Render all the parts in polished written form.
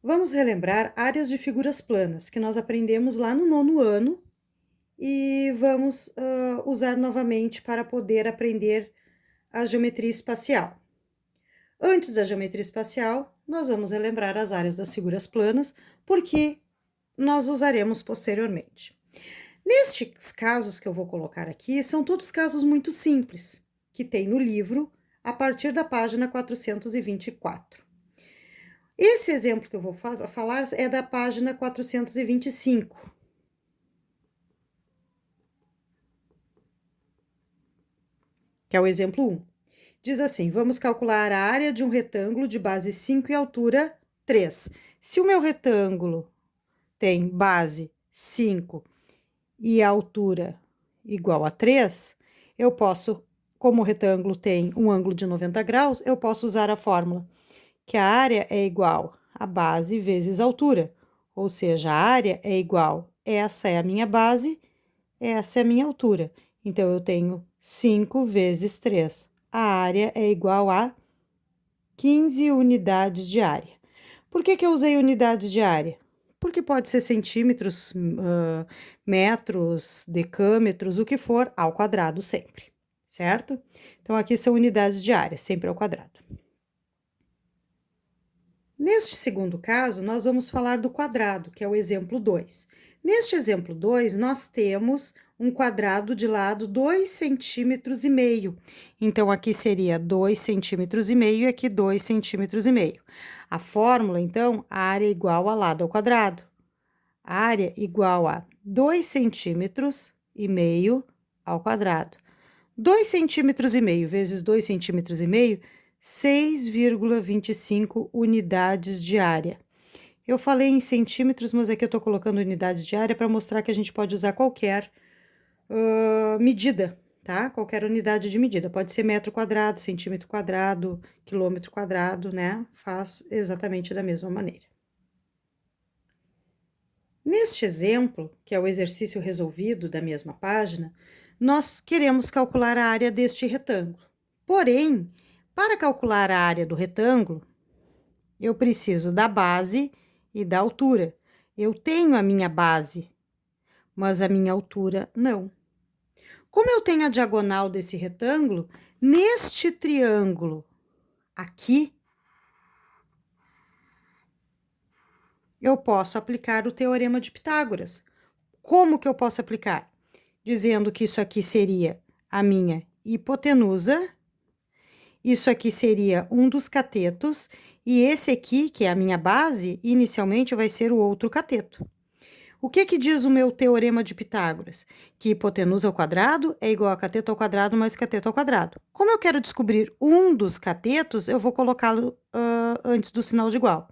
Vamos relembrar áreas de figuras planas que nós aprendemos lá no nono ano e vamos usar novamente para poder aprender a geometria espacial. Antes da geometria espacial, nós vamos relembrar as áreas das figuras planas, porque nós usaremos posteriormente. Nestes casos que eu vou colocar aqui, são todos casos muito simples, que tem no livro, a partir da página 424. Esse exemplo que eu vou falar é da página 425. Que é o exemplo 1. Diz assim: vamos calcular a área de um retângulo de base 5 e altura 3. Se o meu retângulo tem base 5 e altura igual a 3, eu posso, como o retângulo tem um ângulo de 90 graus, eu posso usar a fórmula que a área é igual a base vezes altura, ou seja, a área é igual, essa é a minha base, essa é a minha altura. Então, eu tenho 5 vezes 3. A área é igual a 15 unidades de área. Por que eu usei unidades de área? Porque pode ser centímetros, metros, decâmetros, o que for, ao quadrado sempre, certo? Então, aqui são unidades de área, sempre ao quadrado. Neste segundo caso, nós vamos falar do quadrado, que é o exemplo 2. Neste exemplo 2, nós temos um quadrado de lado 2,5 centímetros. Então, aqui seria 2,5 centímetros e aqui 2,5 centímetros. A fórmula, então, a área igual a lado ao quadrado. A área igual a 2,5 centímetros ao quadrado. 2,5 centímetros vezes 2,5 centímetros, 6,25 unidades de área. Eu falei em centímetros, mas aqui eu estou colocando unidades de área para mostrar que a gente pode usar qualquer medida, tá? Qualquer unidade de medida. Pode ser metro quadrado, centímetro quadrado, quilômetro quadrado, né? Faz exatamente da mesma maneira. Neste exemplo, que é o exercício resolvido da mesma página, nós queremos calcular a área deste retângulo. Porém, para calcular a área do retângulo, eu preciso da base e da altura. Eu tenho a minha base, mas a minha altura não. Como eu tenho a diagonal desse retângulo, neste triângulo aqui, eu posso aplicar o teorema de Pitágoras. Como que eu posso aplicar? Dizendo que isso aqui seria a minha hipotenusa, isso aqui seria um dos catetos, e esse aqui, que é a minha base, inicialmente vai ser o outro cateto. O que diz o meu teorema de Pitágoras? Que hipotenusa ao quadrado é igual a cateto ao quadrado mais cateto ao quadrado. Como eu quero descobrir um dos catetos, eu vou colocá-lo antes do sinal de igual.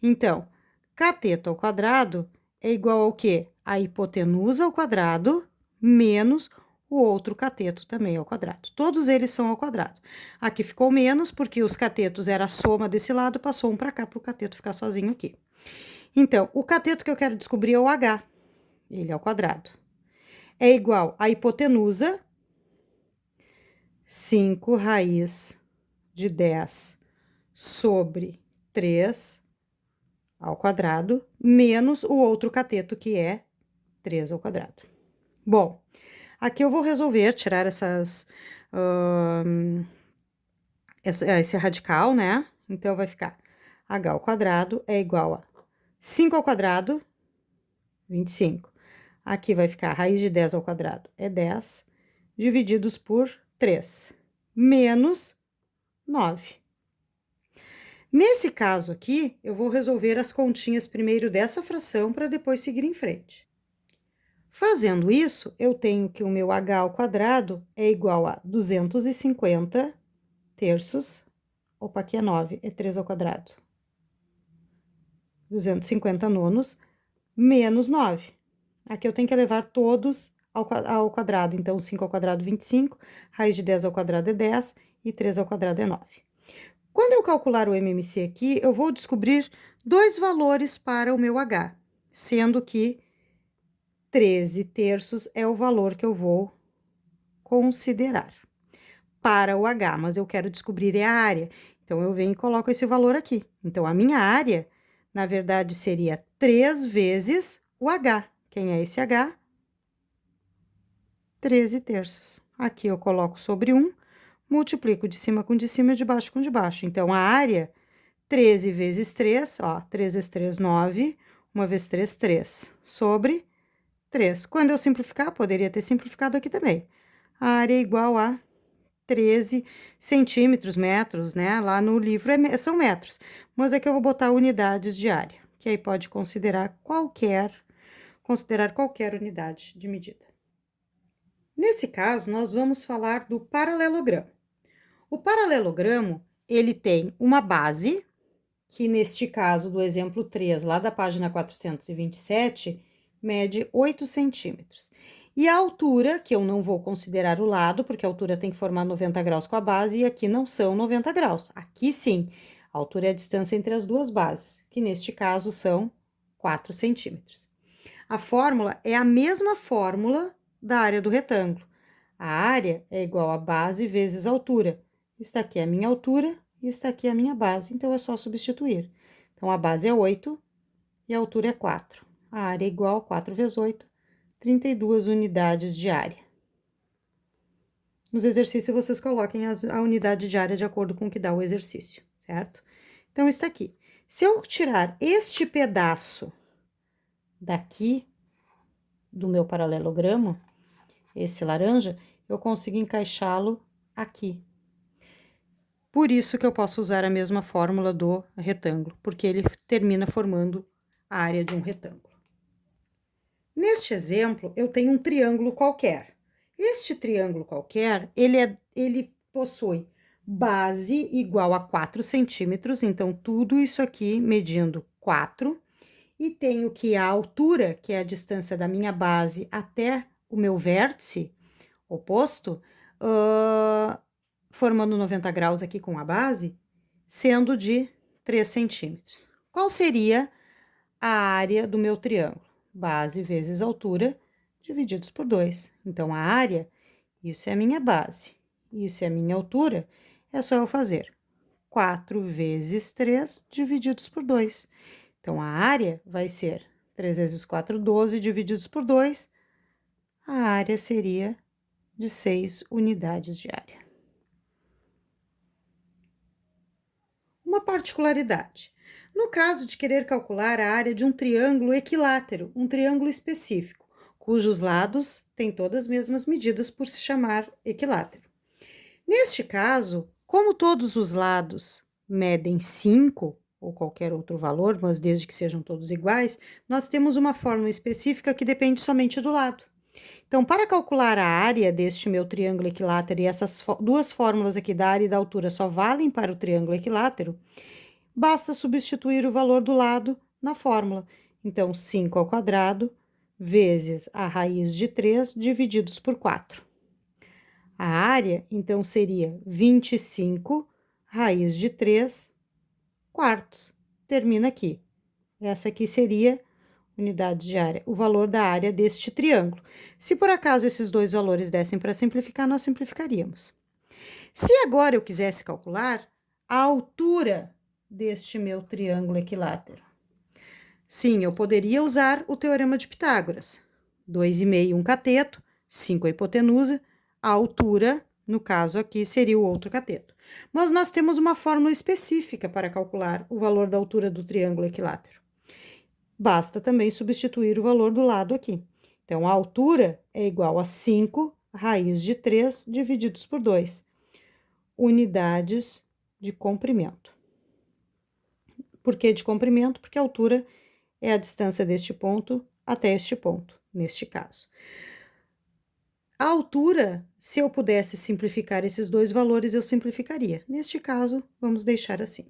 Então, cateto ao quadrado é igual ao quê? A hipotenusa ao quadrado menos o outro cateto também ao quadrado. Todos eles são ao quadrado. Aqui ficou menos, porque os catetos era a soma desse lado, passou um para cá para o cateto ficar sozinho aqui. Então, o cateto que eu quero descobrir é o H, ele é ao quadrado. É igual a hipotenusa, 5 raiz de 10 sobre 3 ao quadrado, menos o outro cateto, que é 3 ao quadrado. Bom, aqui eu vou resolver tirar esse radical, né? Então, vai ficar h ao quadrado é igual a 5 ao quadrado, 25. Aqui vai ficar raiz de 10 ao quadrado é 10, divididos por 3, menos 9. Nesse caso aqui, eu vou resolver as continhas primeiro dessa fração para depois seguir em frente. Fazendo isso, eu tenho que o meu h ao quadrado é igual a 250 terços. Opa, aqui é 9, é 3 ao quadrado. 250 nonos menos 9. Aqui eu tenho que levar todos ao quadrado. Então, 5 ao quadrado, 25. Raiz de 10 ao quadrado é 10. E 3 ao quadrado é 9. Quando eu calcular o MMC aqui, eu vou descobrir dois valores para o meu H, sendo que 13 terços é o valor que eu vou considerar para o H, mas eu quero descobrir a área. Então, eu venho e coloco esse valor aqui. Então, a minha área, Na verdade, seria 3 vezes o H. Quem é esse H? 13 terços. Aqui eu coloco sobre 1, multiplico de cima com de cima e de baixo com de baixo. Então, a área, 13 vezes 3, ó, 3 vezes 3, 9, 1 vezes 3, 3, sobre 3. Quando eu simplificar, poderia ter simplificado aqui também. A área é igual a 13 centímetros, metros, né? Lá no livro são metros, mas aqui eu vou botar unidades de área, que aí pode considerar qualquer unidade de medida. Nesse caso, nós vamos falar do paralelogramo. O paralelogramo, ele tem uma base, que neste caso do exemplo 3, lá da página 427, mede 8 centímetros. E a altura, que eu não vou considerar o lado, porque a altura tem que formar 90 graus com a base, e aqui não são 90 graus. Aqui sim, a altura é a distância entre as duas bases, que neste caso são 4 centímetros. A fórmula é a mesma fórmula da área do retângulo. A área é igual a base vezes a altura. Está aqui a minha altura e está aqui a minha base, então é só substituir. Então, a base é 8 e a altura é 4. A área é igual a 4 vezes 8, 32 unidades de área. Nos exercícios, vocês coloquem a unidade de área de acordo com o que dá o exercício, certo? Então, está aqui. Se eu tirar este pedaço daqui do meu paralelogramo, esse laranja, eu consigo encaixá-lo aqui. Por isso que eu posso usar a mesma fórmula do retângulo, porque ele termina formando a área de um retângulo. Neste exemplo, eu tenho um triângulo qualquer. Este triângulo qualquer, ele possui base igual a 4 centímetros, então tudo isso aqui medindo 4, e tenho que a altura, que é a distância da minha base até o meu vértice oposto, formando 90 graus aqui com a base, sendo de 3 centímetros. Qual seria a área do meu triângulo? Base vezes altura, divididos por 2. Então, a área, isso é a minha base, isso é a minha altura, é só eu fazer 4 vezes 3 divididos por 2. Então, a área vai ser 3 vezes 4, 12, divididos por 2, a área seria de 6 unidades de área. Uma particularidade. No caso de querer calcular a área de um triângulo equilátero, um triângulo específico, cujos lados têm todas as mesmas medidas por se chamar equilátero. Neste caso, como todos os lados medem 5, ou qualquer outro valor, mas desde que sejam todos iguais, nós temos uma fórmula específica que depende somente do lado. Então, para calcular a área deste meu triângulo equilátero, e essas duas fórmulas aqui da área e da altura só valem para o triângulo equilátero, basta substituir o valor do lado na fórmula. Então, 5 ao quadrado vezes a raiz de 3 divididos por 4. A área, então, seria 25 raiz de 3 quartos. Termina aqui. Essa aqui seria unidades de área, o valor da área deste triângulo. Se por acaso esses dois valores dessem para simplificar, nós simplificaríamos. Se agora eu quisesse calcular a altura deste meu triângulo equilátero, sim, eu poderia usar o teorema de Pitágoras. 2,5 um cateto, 5 a hipotenusa, a altura, no caso aqui, seria o outro cateto. Mas nós temos uma fórmula específica para calcular o valor da altura do triângulo equilátero. Basta também substituir o valor do lado aqui. Então, a altura é igual a 5 raiz de 3 divididos por 2, unidades de comprimento. Por que de comprimento? Porque a altura é a distância deste ponto até este ponto, neste caso. A altura, se eu pudesse simplificar esses dois valores, eu simplificaria. Neste caso, vamos deixar assim.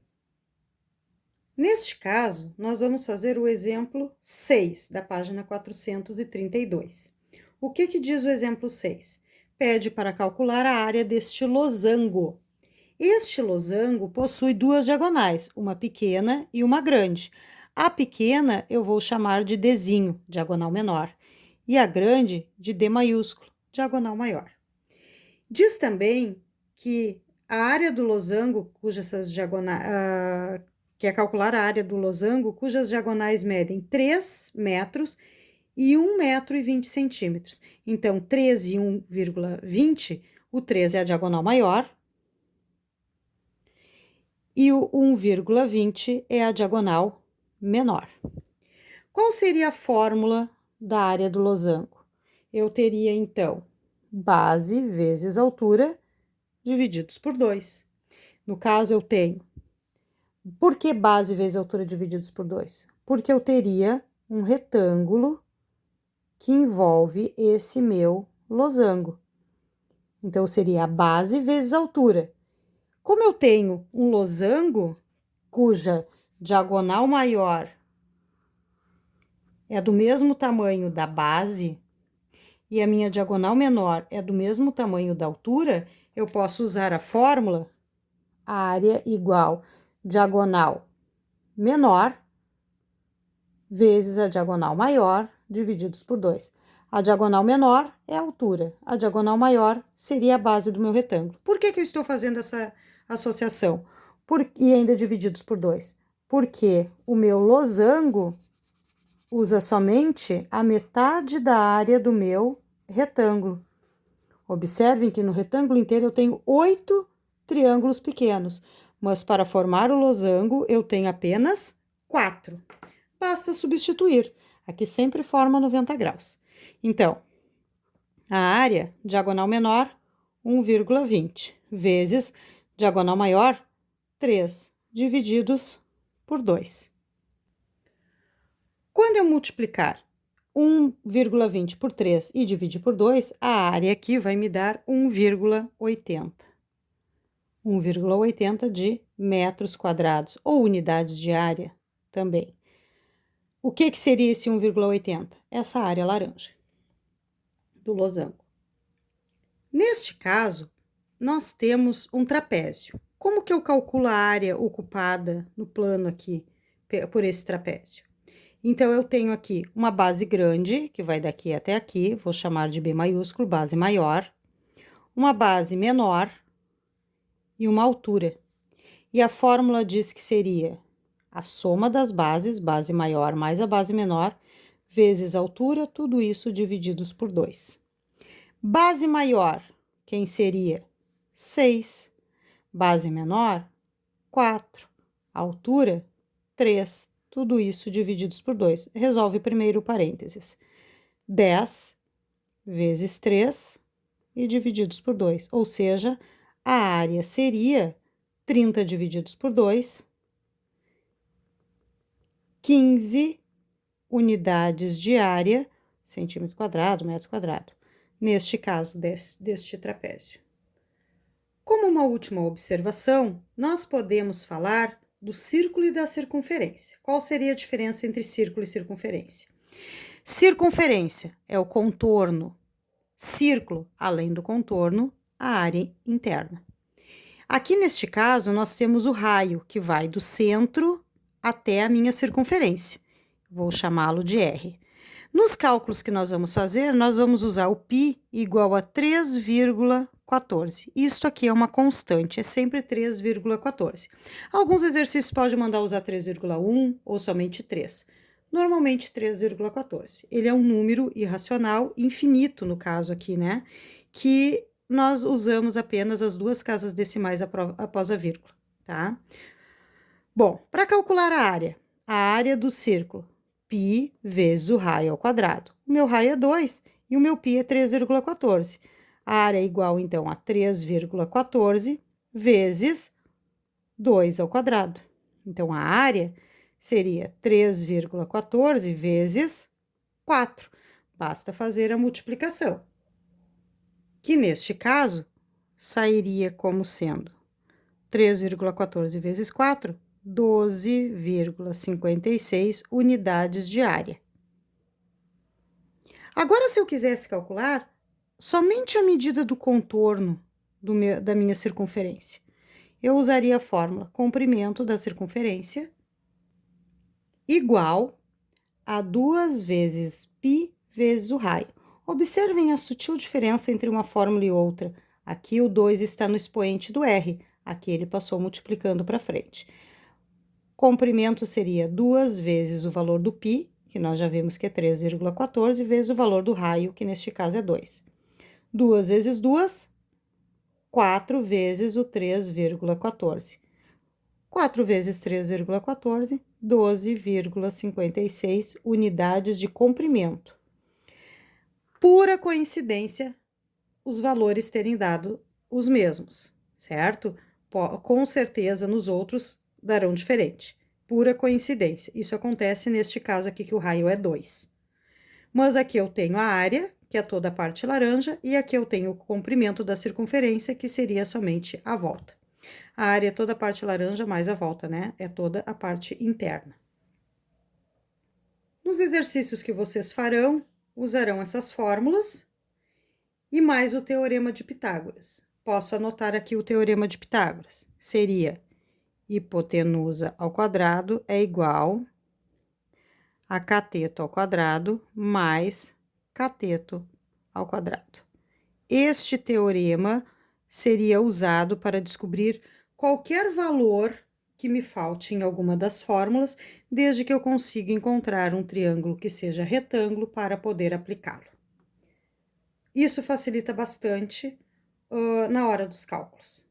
Neste caso, nós vamos fazer o exemplo 6, da página 432. O que diz o exemplo 6? Pede para calcular a área deste losango. Este losango possui duas diagonais, uma pequena e uma grande. A pequena eu vou chamar de Dzinho, diagonal menor, e a grande de D maiúsculo, diagonal maior. Diz também que a área do losango, cujas essas diagonais, que é calcular a área do losango cujas diagonais medem 3 metros e 1,20 m. Então, 3 e 1,20, o 3 é a diagonal maior e o 1,20 é a diagonal menor. Qual seria a fórmula da área do losango? Eu teria, então, base vezes altura divididos por 2. No caso, eu tenho. Por que base vezes altura divididos por 2? Porque eu teria um retângulo que envolve esse meu losango. Então, seria a base vezes a altura. Como eu tenho um losango cuja diagonal maior é do mesmo tamanho da base e a minha diagonal menor é do mesmo tamanho da altura, eu posso usar a fórmula área igual diagonal menor vezes a diagonal maior divididos por 2. A diagonal menor é a altura, a diagonal maior seria a base do meu retângulo. Por que eu estou fazendo essa associação? E ainda divididos por 2? Porque o meu losango usa somente a metade da área do meu retângulo. Observem que no retângulo inteiro eu tenho 8 triângulos pequenos, mas para formar o losango eu tenho apenas 4. Basta substituir. Aqui sempre forma 90 graus. Então, a área diagonal menor, 1,20, vezes diagonal maior, 3, divididos por 2. Quando eu multiplicar 1,20 por 3 e dividir por 2, a área aqui vai me dar 1,80. 1,80 de metros quadrados, ou unidades de área também. O que seria esse 1,80? Essa área laranja do losango. Neste caso, nós temos um trapézio. Como que eu calculo a área ocupada no plano aqui por esse trapézio? Então, eu tenho aqui uma base grande, que vai daqui até aqui, vou chamar de B maiúsculo, base maior, uma base menor e uma altura. E a fórmula diz que seria a soma das bases, base maior mais a base menor, vezes a altura, tudo isso divididos por 2. Base maior, quem seria? 6. Base menor, 4. Altura, 3. Tudo isso divididos por 2. Resolve primeiro o parênteses. 10 vezes 3 e divididos por 2. Ou seja, a área seria 30 divididos por 2, 15 unidades de área, centímetro quadrado, metro quadrado, neste caso deste trapézio. Como uma última observação, nós podemos falar do círculo e da circunferência. Qual seria a diferença entre círculo e circunferência? Circunferência é o contorno, círculo, além do contorno, a área interna. Aqui neste caso, nós temos o raio, que vai do centro até a minha circunferência. Vou chamá-lo de R. Nos cálculos que nós vamos fazer, nós vamos usar o π igual a 3,14. Isto aqui é uma constante, é sempre 3,14. Alguns exercícios podem mandar usar 3,1 ou somente 3. Normalmente 3,14. Ele é um número irracional, infinito no caso aqui, né? Que nós usamos apenas as duas casas decimais após a vírgula, tá? Bom, para calcular a área do círculo, π vezes o raio ao quadrado. O meu raio é 2 e o meu π é 3,14. A área é igual, então, a 3,14 vezes 2 ao quadrado. Então, a área seria 3,14 vezes 4. Basta fazer a multiplicação, que neste caso sairia como sendo 3,14 vezes 4, 12,56 unidades de área. Agora, se eu quisesse calcular somente a medida do contorno da minha circunferência, eu usaria a fórmula comprimento da circunferência igual a 2 vezes π vezes o raio. Observem a sutil diferença entre uma fórmula e outra. Aqui o 2 está no expoente do R, aqui ele passou multiplicando para frente. Comprimento seria 2 vezes o valor do π, que nós já vimos que é 3,14, vezes o valor do raio, que neste caso é 2. 2 vezes 2, 4 vezes o 3,14. 4 vezes 3,14, 12,56 unidades de comprimento. Pura coincidência, os valores terem dado os mesmos, certo? Com certeza, nos outros darão diferente. Pura coincidência. Isso acontece neste caso aqui, que o raio é 2. Mas aqui eu tenho a área, que é toda a parte laranja, e aqui eu tenho o comprimento da circunferência, que seria somente a volta. A área é toda a parte laranja mais a volta, né? É toda a parte interna. Nos exercícios que vocês farão, usarão essas fórmulas e mais o teorema de Pitágoras. Posso anotar aqui o teorema de Pitágoras. Seria hipotenusa ao quadrado é igual a cateto ao quadrado mais cateto ao quadrado. Este teorema seria usado para descobrir qualquer valor que me falte em alguma das fórmulas, desde que eu consiga encontrar um triângulo que seja retângulo para poder aplicá-lo. Isso facilita bastante na hora dos cálculos.